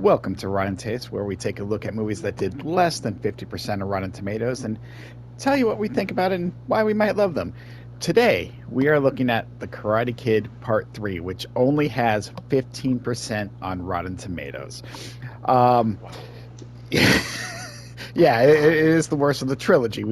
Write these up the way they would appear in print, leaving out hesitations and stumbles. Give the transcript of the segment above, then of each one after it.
Welcome to Rotten Taste, where we take a look at movies that did less than 50% of Rotten Tomatoes and tell you what we think about it and why we might love them. Today, we are looking at The Karate Kid Part 3, which only has 15% on Rotten Tomatoes. Yeah, it is the worst of the trilogy.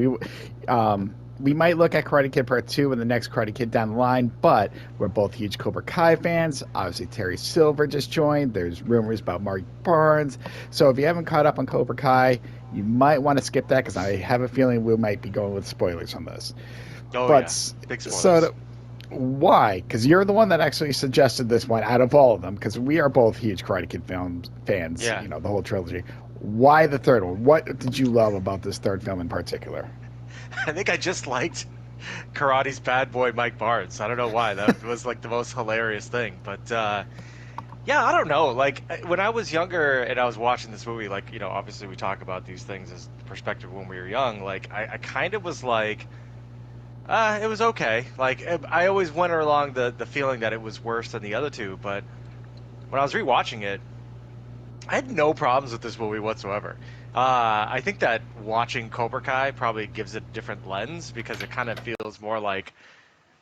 We might look at Karate Kid Part 2 and the next Karate Kid down the line, but we're both huge Cobra Kai fans. Obviously, Terry Silver just joined. There's rumors about Mark Barnes. So if you haven't caught up on Cobra Kai, you might want to skip that because I have a feeling we might be going with spoilers on this. Oh, but, yeah. Big spoilers. So why? Because you're the one that actually suggested this one out of all of them, because we are both huge Karate Kid fans, yeah. You know, the whole trilogy. Why the third one? What did you love about this third film in particular? I think I just liked Karate's bad boy Mike Barnes. I don't know why. That was like the most hilarious thing. But yeah, I don't know. Like when I was younger and I was watching this movie, like, you know, obviously we talk about these things as perspective when we were young. Like I kind of was like, it was okay. Like I always went along the feeling that it was worse than the other two. But when I was rewatching it, I had no problems with this movie whatsoever. I think that watching Cobra Kai probably gives it a different lens because it kind of feels more like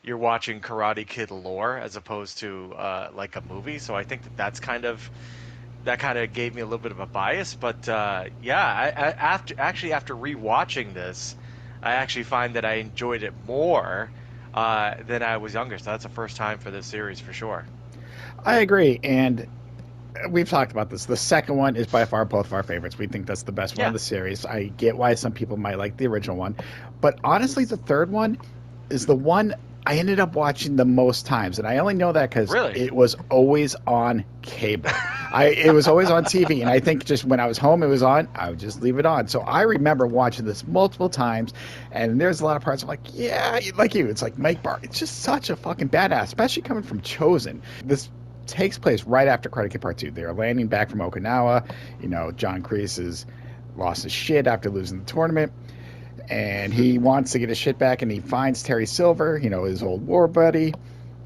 you're watching Karate Kid lore as opposed to like a movie. So I think that kind of gave me a little bit of a bias. But yeah, after rewatching this, I actually find that I enjoyed it more than I was younger. So that's the first time for this series for sure. I agree, and we've talked about this. The second one is by far both of our favorites. We think that's the best one of the series. I get why some people might like the original one. But honestly, the third one is the one I ended up watching the most times. And I only know that because it was always on cable. It was always on TV. And I think just when I was home, it was on. I would just leave it on. So I remember watching this multiple times. And there's a lot of parts I'm like, yeah, like you. It's like Mike Barr. It's just such a fucking badass, especially coming from Chosen. This takes place right after Karate Kid Part 2. They're landing back from Okinawa. You know, John Kreese has lost his shit after losing the tournament. And he wants to get his shit back, and he finds Terry Silver, you know, his old war buddy,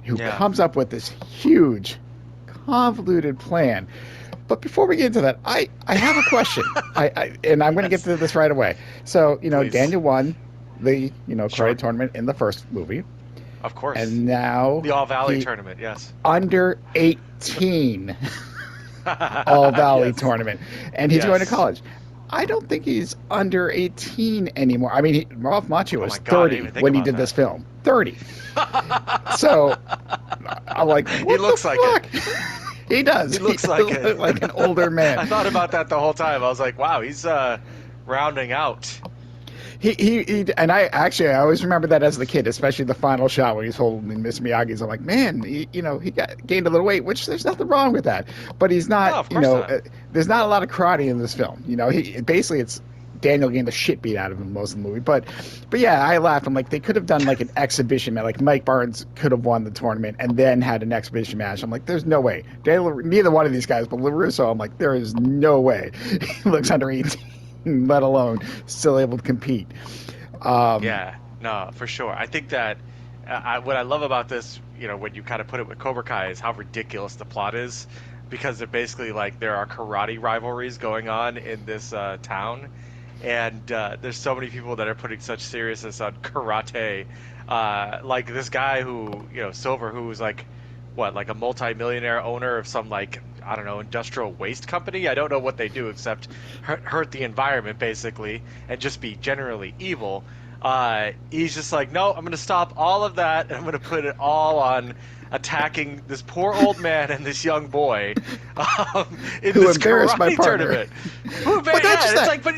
who comes up with this huge, convoluted plan. But before we get into that, I have a question. And I'm going to get to this right away. So, you know, Daniel won the, you know, karate tournament in the first movie. Of course. And now the All Valley tournament, yes. Under 18 All Valley tournament. And he's going to college. I don't think he's under 18 anymore. I mean, Ralph Macchio was 30 when he did this film. 30. So I'm like, what he looks the like fuck? He does. He looks like it. Like an older man. I thought about that the whole time. I was like, wow, he's rounding out. He and I always remember that as the kid, especially the final shot when he's holding Miss Miyagi's. I'm like, man, he gained a little weight, which there's nothing wrong with that. But he's not, not. There's not a lot of karate in this film. You know, it's Daniel getting the shit beat out of him most of the movie. But yeah, I laughed. I'm like, they could have done like an exhibition match. Like Mike Barnes could have won the tournament and then had an exhibition match. I'm like, there's no way. Neither one of these guys, but LaRusso, I'm like, there is no way. He looks under 18. Let alone still able to compete. Yeah, no, for sure. I think that what I love about this, you know, when you kind of put it with Cobra Kai, is how ridiculous the plot is, because they're basically like there are karate rivalries going on in this town, and there's so many people that are putting such seriousness on karate, like this guy who, you know, Silver, who was like, what, like a multi-millionaire owner of some, like, I don't know, industrial waste company. I don't know what they do except hurt the environment, basically, and just be generally evil. He's just like, no, I'm going to stop all of that, and I'm going to put it all on attacking this poor old man and this young boy in who this embarrassed my karate partner. tournament. It's like, but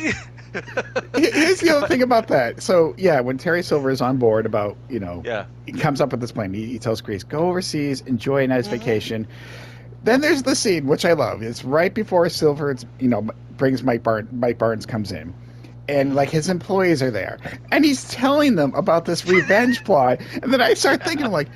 here's the other thing about that. So yeah, when Terry Silver is on board about, you know, he comes up with this plan. He tells Kreese, go overseas, enjoy a nice vacation. Then there's the scene, which I love. It's right before Silver, brings Mike Barnes comes in. And, like, his employees are there. And he's telling them about this revenge plot. And then I start thinking, like,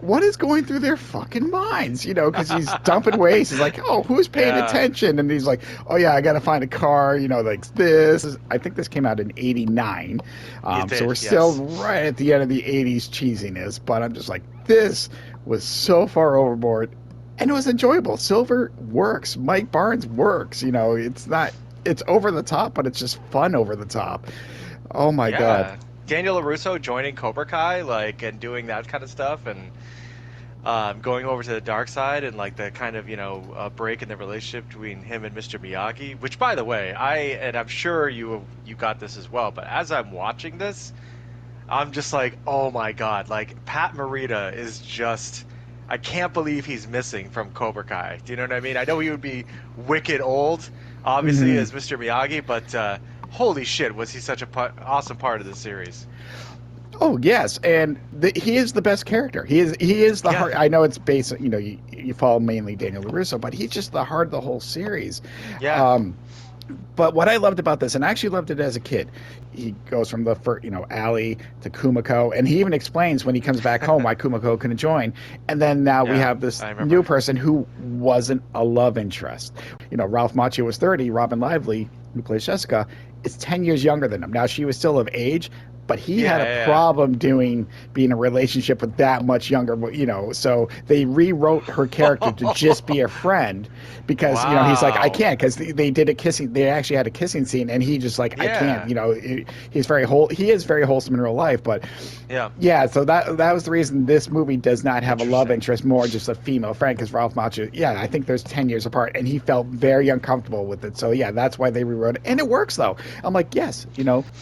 what is going through their fucking minds? You know, because he's dumping waste. He's like, oh, who's paying attention? And he's like, oh, yeah, I got to find a car, you know, like this. I think this came out in 89. So we're still right at the end of the 80s cheesiness. But I'm just like, this was so far overboard. and it was enjoyable. Silver works. Mike Barnes works. You know, it's over the top, but it's just fun over the top. Oh my god. Yeah. Daniel LaRusso joining Cobra Kai, like, and doing that kind of stuff, and going over to the dark side, and like the kind of break in the relationship between him and Mr. Miyagi. Which, by the way, I'm sure you got this as well. But as I'm watching this, I'm just like, oh my god, like Pat Morita is just. I can't believe he's missing from Cobra Kai. Do you know what I mean? I know he would be wicked old, obviously, as Mr. Miyagi, but holy shit, was he such a awesome part of the series? Oh yes, and he is the best character. He is the heart. I know it's based. You know, you follow mainly Daniel LaRusso, but he's just the heart of the whole series. Yeah. But what I loved about this, and I actually loved it as a kid, he goes from the first, Ali to Kumiko, and he even explains when he comes back home why Kumiko couldn't join. And then now we have this new person who wasn't a love interest. You know, Ralph Macchio was 30. Robin Lively, who plays Jessica, is 10 years younger than him. Now she was still of age, but he had a problem being in a relationship with that much younger, so they rewrote her character to just be a friend because, he's like, I can't, because they actually had a kissing scene, and he just like, I can't, he is very wholesome in real life, but so that was the reason this movie does not have a love interest, more just a female friend, because Ralph Macchio, I think there's 10 years apart, and he felt very uncomfortable with it, so that's why they rewrote it, and it works though. I'm like, yes,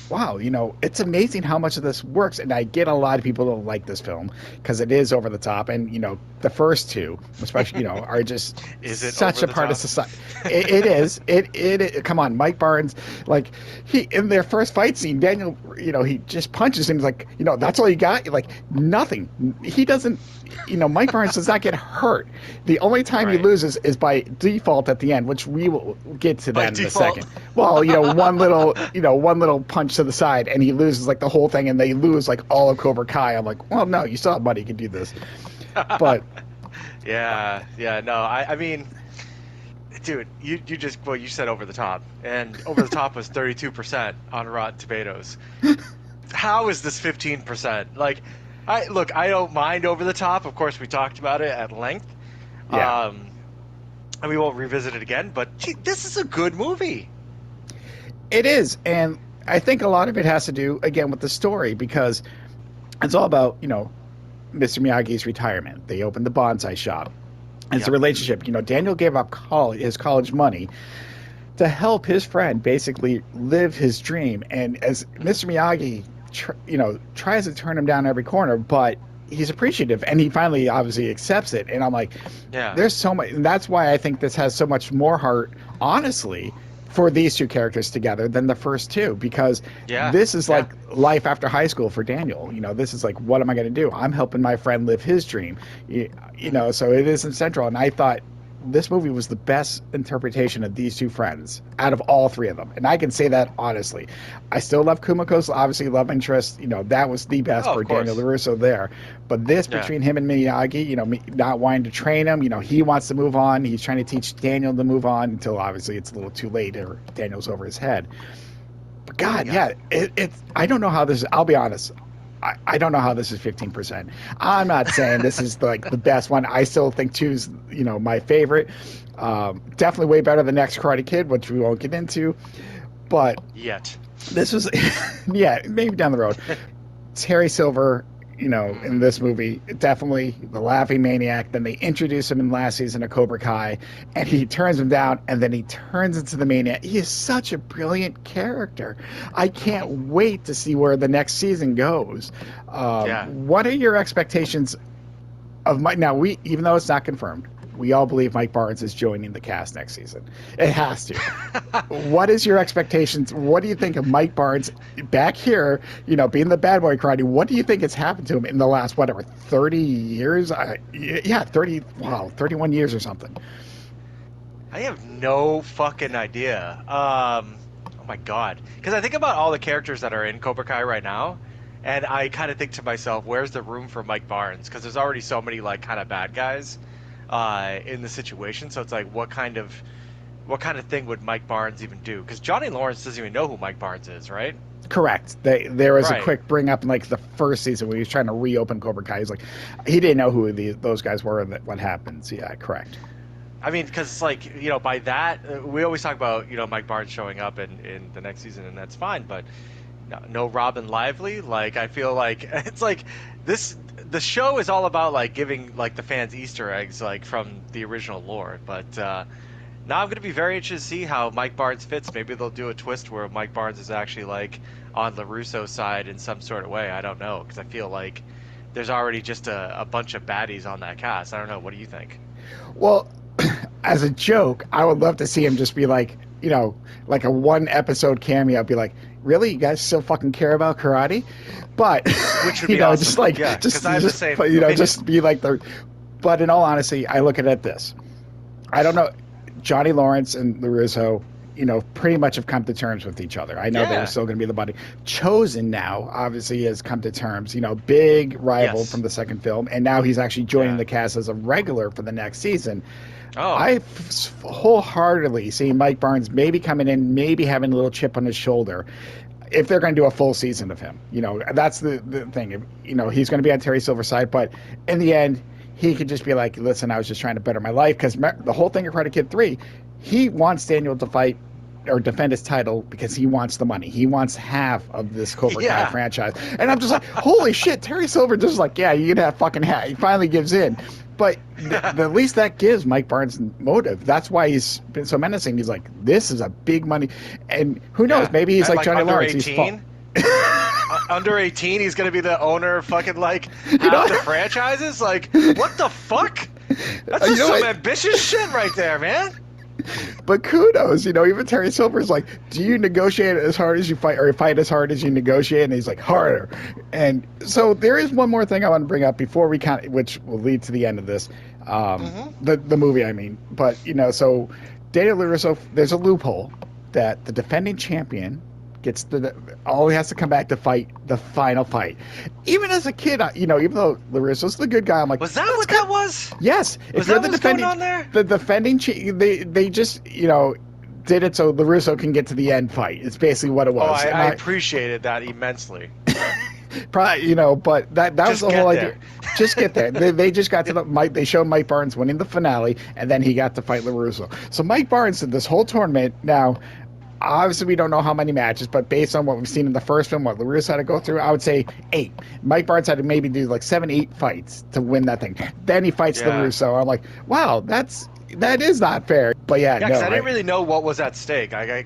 wow, it's amazing how much of this works, and I get a lot of people don't like this film because it is over the top, and the first two, especially, are just such a part of society. It is. It. Come on, Mike Barnes, like he in their first fight scene, Daniel, he just punches him like, that's all you got. Like nothing. He doesn't. Mike Barnes does not get hurt. The only time he loses is by default at the end, which we will get to that in a second. Well, one little punch to the side, and he loses like the whole thing, and they lose like all of Cobra Kai. I'm like, well, no, you still have money, you can do this. But no, I mean, dude, you said over the top, and over the top was 32% on Rotten Tomatoes. How is this 15%? Like, I don't mind over the top. Of course, we talked about it at length. And we won't revisit it again, but this is a good movie. It is, and I think a lot of it has to do, again, with the story, because it's all about, Mr. Miyagi's retirement. They opened the bonsai shop. It's a relationship. Daniel gave up his college money to help his friend basically live his dream. And as Mr. Miyagi, tries to turn him down every corner, but he's appreciative, and he finally obviously accepts it. And I'm like, there's so much. And that's why I think this has so much more heart, honestly, for these two characters together than the first two, because this is like life after high school for Daniel. This is like, what am I going to do? I'm helping my friend live his dream. So it isn't central. And I thought this movie was the best interpretation of these two friends out of all three of them. And I can say that honestly. I still love Kumiko's, obviously, love interest. That was the best for Daniel LaRusso there. But this, between him and Miyagi, not wanting to train him, he wants to move on. He's trying to teach Daniel to move on until obviously it's a little too late or Daniel's over his head. But God, I don't know how this is. I'll be honest. I don't know how this is 15%. I'm not saying this is like the best one. I still think 2's, my favorite. Definitely way better than Next Karate Kid, which we won't get into. But this was, maybe down the road. Terry Silver, in this movie, definitely the laughing maniac. Then they introduce him in last season of Cobra Kai, and he turns him down, and then he turns into the maniac. He is such a brilliant character. I can't wait to see where the next season goes. What are your expectations of Mike? Now, even though it's not confirmed, we all believe Mike Barnes is joining the cast next season. It has to. What is your expectations? What do you think of Mike Barnes back here, being the bad boy karate? What do you think has happened to him in the last, 30 years? 31 years or something. I have no fucking idea. Oh my God. Because I think about all the characters that are in Cobra Kai right now, and I kind of think to myself, where's the room for Mike Barnes? Because there's already so many like kind of bad guys in the situation, so it's like, what kind of thing would Mike Barnes even do? Because Johnny Lawrence doesn't even know who Mike Barnes is, right? Correct. There was a Right. quick bring up in like the first season when he was trying to reopen Cobra Kai. He's like, he didn't know who those guys were and what happens. Yeah, correct. I mean, because it's like, by that, we always talk about, Mike Barnes showing up in the next season, and that's fine, but no Robin Lively. Like, I feel like it's like the show is all about like giving like the fans Easter eggs like from the original lore, but now I'm going to be very interested to see how Mike Barnes fits. Maybe they'll do a twist where Mike Barnes is actually like on LaRusso side in some sort of way. I don't know, because I feel like there's already just a bunch of baddies on that cast. I don't know. What do you think? Well, as a joke, I would love to see him just be like, like a one episode cameo. Be like, really, you guys still fucking care about karate? But Which would be awesome. just like, Yeah, just I have the just same just be like the. But in all honesty, I look at it this. I don't know. Johnny Lawrence and LaRusso, pretty much have come to terms with each other. I know they were still going to be the buddy. Chosen now, obviously, has come to terms. Big rival from the second film, and now he's actually joining the cast as a regular for the next season. Oh. I wholehearteady see Mike Barnes maybe coming in, maybe having a little chip on his shoulder, if they're going to do a full season of him. That's the thing. He's going to be on Terry Silver's side, but in the end, he could just be like, listen, I was just trying to better my life. Because the whole thing of Karate Kid 3, he wants Daniel to fight or defend his title because he wants the money. He wants half of this Cobra Kai franchise. And I'm just like, holy shit, Terry Silver just like, yeah, you can have fucking half. He finally gives in. But at least that gives Mike Barnes motive. That's why he's been so menacing. He's like, this is a big money. And who knows, maybe he's like Johnny Lawrence. 18? Under 18, he's going to be the owner of fucking, like, half the franchises? Like, what the fuck? That's just some ambitious shit right there, man. But kudos, even Terry Silver's like, do you negotiate as hard as you fight, or fight as hard as you negotiate? And he's like, harder. And so there is one more thing I want to bring up before we which will lead to the end of this, the movie, I mean. But, so Daniel LaRusso, there's a loophole that the defending champion gets all he has to come back to fight the final fight. Even as a kid, even though LaRusso's the good guy, I'm like, was that what that was? Yes. Was that what's going on there? The defending, they just did it so LaRusso can get to the end fight. It's basically what it was. Oh, I appreciated that immensely. Probably, but that was the whole idea. Just get there. They just got to they showed Mike Barnes winning the finale, and then he got to fight LaRusso. So Mike Barnes did this whole tournament. Now, obviously, we don't know how many matches, but based on what we've seen in the first film, what LaRusso had to go through, I would say 8. Mike Barnes had to maybe do like 7, 8 fights to win that thing. Then he fights LaRusso. I'm like, wow, that is not fair. But yeah, because I didn't really know what was at stake. I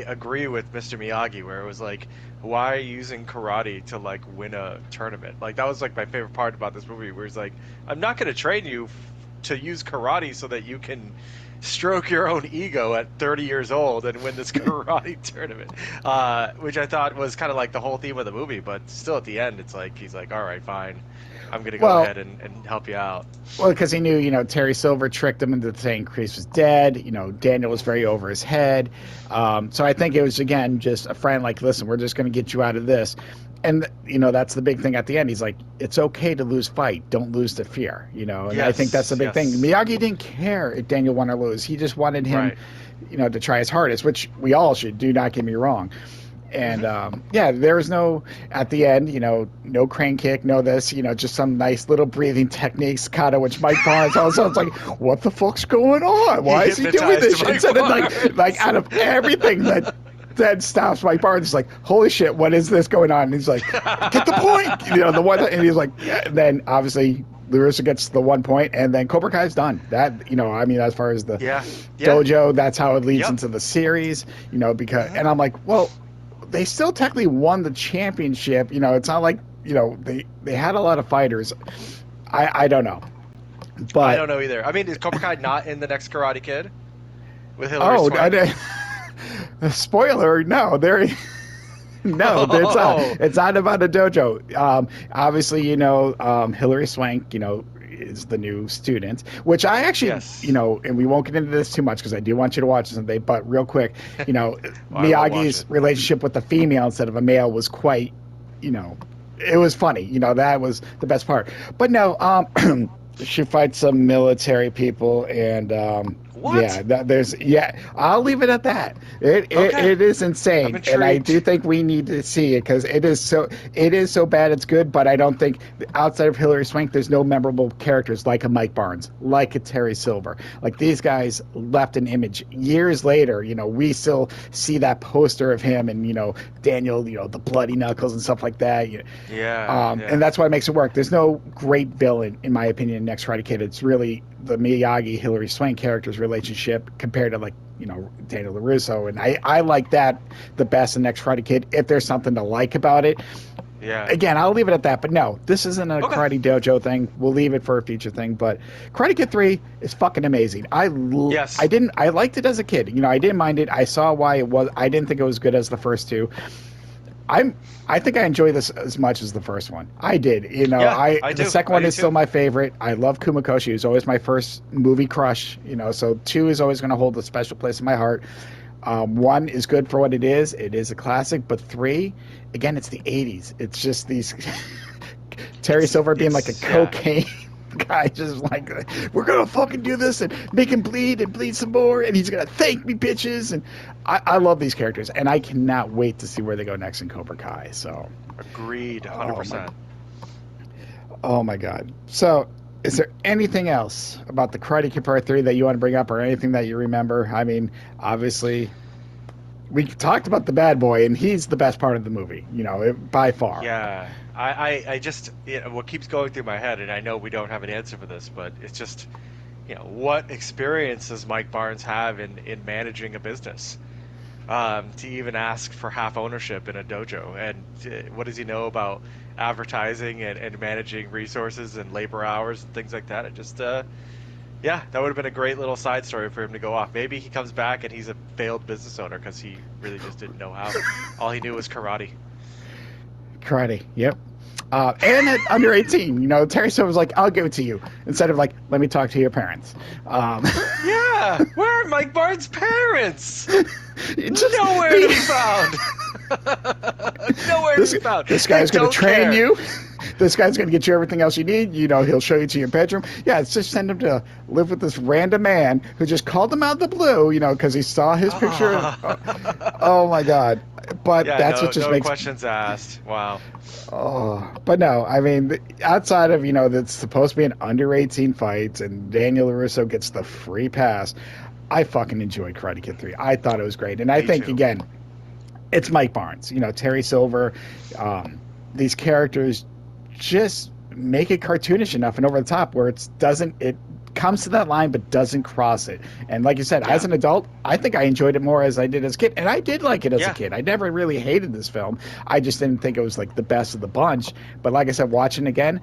agree with Mr. Miyagi, where it was like, why are you using karate to like win a tournament? Like, that was like my favorite part about this movie, where it's like, I'm not going to train you to use karate so that you can stroke your own ego at 30 years old and win this karate tournament, which I thought was kind of like the whole theme of the movie. But still, at the end, it's like he's like, all right, fine, I'm gonna go ahead and help you out. Well, because he knew, Terry Silver tricked him into saying Kreese was dead. Daniel was very over his head. So I think it was, again, just a friend like, listen, we're just going to get you out of this. And, that's the big thing at the end. He's like, it's okay to lose fight. Don't lose to fear, And I think that's the big thing. Miyagi didn't care if Daniel won or lose. He just wanted him, to try his hardest, which we all should. Do not get me wrong. And, there was no, at the end, no crane kick, no this, just some nice little breathing techniques, kata, which Mike Barnes also, it's like, what the fuck's going on? Why is he doing this shit? Instead of like out of everything that stops Mike Barnes is like, holy shit, what is this going on? And he's like, get the point, the one, and he's like, yeah. And then obviously LaRusso gets the 1 point, and then Cobra Kai's done. That, I mean, as far as the dojo, that's how it leads into the series, because, and I'm like, well, they still technically won the championship. It's not like, they had a lot of fighters. I don't know. But I don't know either. I mean, is Cobra Kai not in the next Karate Kid with Hilary Swank? Spoiler, no, no, it's not about a dojo. Obviously, Hilary Swank, is the new student, which I actually, and we won't get into this too much because I do want you to watch it someday, but real quick, Miyagi's relationship with the female instead of a male was quite, it was funny. That was the best part. But no, she fights some military people, and What? I'll leave it at that. It is insane, and I do think we need to see it because it is so bad it's good. But I don't think outside of Hilary Swank, there's no memorable characters like a Mike Barnes, like a Terry Silver. Like these guys left an image years later. We still see that poster of him and Daniel, the bloody knuckles and stuff like that. And that's why it makes it work. There's no great villain, in my opinion, in Next Karate Kid. It's really the Miyagi Hilary Swank character's relationship compared to Daniel LaRusso, and I like that the best in Next Karate Kid if there's something to like about it. Again, I'll leave it at that. But no, this isn't a Karate Dojo thing. We'll leave it for a future thing. But Karate Kid 3 is fucking amazing. I liked it as a kid. I didn't mind it. I saw why it was. I didn't think it was good as the first two. I think I enjoy this as much as the first one. I did. I do. The second one is still my favorite. I love Kumakoshi. He was always my first movie crush. So 2 is always going to hold a special place in my heart. 1 is good for what it is. It is a classic. But 3, again, it's the 80s. It's just these Terry Silver being like a cocaine guy, just like, we're going to fucking do this and make him bleed and bleed some more. And he's going to thank me, bitches. And I love these characters. And I cannot wait to see where they go next in Cobra Kai. So agreed, 100%. Oh my God. So is there anything else about the Karate Kid Part 3 that you want to bring up or anything that you remember? I mean, obviously, we talked about the bad boy, and he's the best part of the movie, by far. Yeah. I just, what keeps going through my head, and I know we don't have an answer for this, but it's just, what experience does Mike Barnes have in managing a business? To even ask for half ownership in a dojo, and what does he know about advertising and managing resources and labor hours and things like that? It just that would have been a great little side story for him to go off. Maybe he comes back and he's a failed business owner because he really just didn't know how. All he knew was karate. Yep. And at under 18, Terry Silver was like, I'll give it to you, instead of like, let me talk to your parents. Yeah, where are Mike Barnes' parents? Nowhere to be found. Nowhere to be found. This guy's going to train you. This guy's going to get you everything else you need. He'll show you to your bedroom. Yeah, it's just send him to live with this random man who just called him out of the blue, because he saw his picture. Oh my God. But that's what just makes questions asked. Wow. Oh, but no, I mean, outside of, that's supposed to be an under 18 fights and Daniel LaRusso gets the free pass, I fucking enjoyed Karate Kid 3. I thought it was great. And I think, again, it's Mike Barnes, Terry Silver, these characters just make it cartoonish enough and over the top where it comes to that line but doesn't cross it. And like you said, as an adult, I think I enjoyed it more as I did as a kid. And I did like it as a kid. I never really hated this film. I just didn't think it was like the best of the bunch. But like I said, watching again,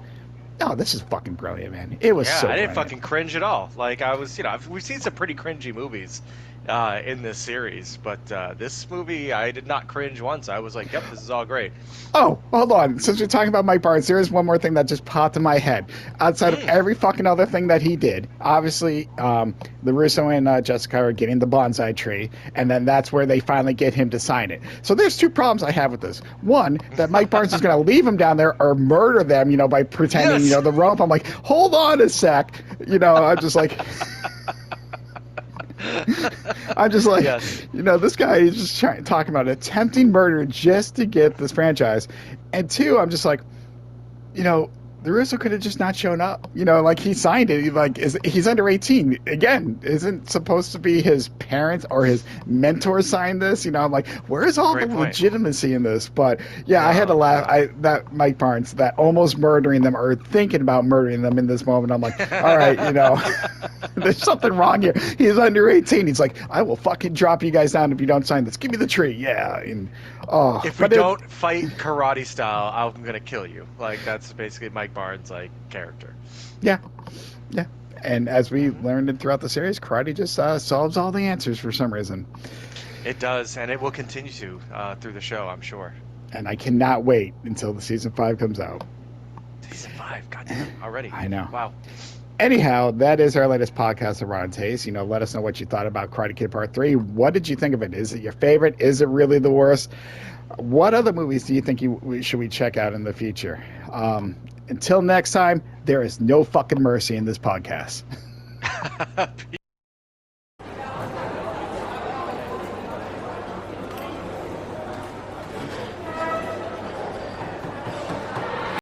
this is fucking brilliant, man. It was so I didn't brilliant. Fucking cringe at all. Like I was, we've seen some pretty cringy movies in this series, but this movie, I did not cringe once. I was like, yep, this is all great. Oh, hold on. Since we're talking about Mike Barnes, there is one more thing that just popped in my head. Outside of every fucking other thing that he did, obviously, LaRusso and Jessica are getting the bonsai tree, and then that's where they finally get him to sign it. So there's 2 problems I have with this. One, that Mike Barnes is going to leave him down there or murder them, by pretending, the rope. I'm like, hold on a sec. I'm just like... I'm just like, this guy is just talking about attempting murder just to get this franchise. And 2, I'm just like, LaRusso could have just not shown up. Like he signed it. He's under 18. Again, isn't supposed to be his parents or his mentor signed this? I'm like, where's all the legitimacy in this? But I had to laugh. That Mike Barnes, that almost murdering them or thinking about murdering them in this moment. I'm like, all right, there's something wrong here. He's under 18. He's like, I will fucking drop you guys down if you don't sign this. Give me the tree. Yeah. And if we don't fight karate style, I'm gonna kill you. Like that's basically Mike Barnes' character. Yeah. And as we learned throughout the series, karate just solves all the answers for some reason. It does, and it will continue to through the show, I'm sure. And I cannot wait until the season 5 comes out. Season 5, goddamn, already. I know. Wow. Anyhow, that is our latest podcast of Ron Taste. Let us know what you thought about Karate Kid Part 3. What did you think of it? Is it your favorite? Is it really the worst? What other movies do you think should we check out in the future? Until next time, there is no fucking mercy in this podcast.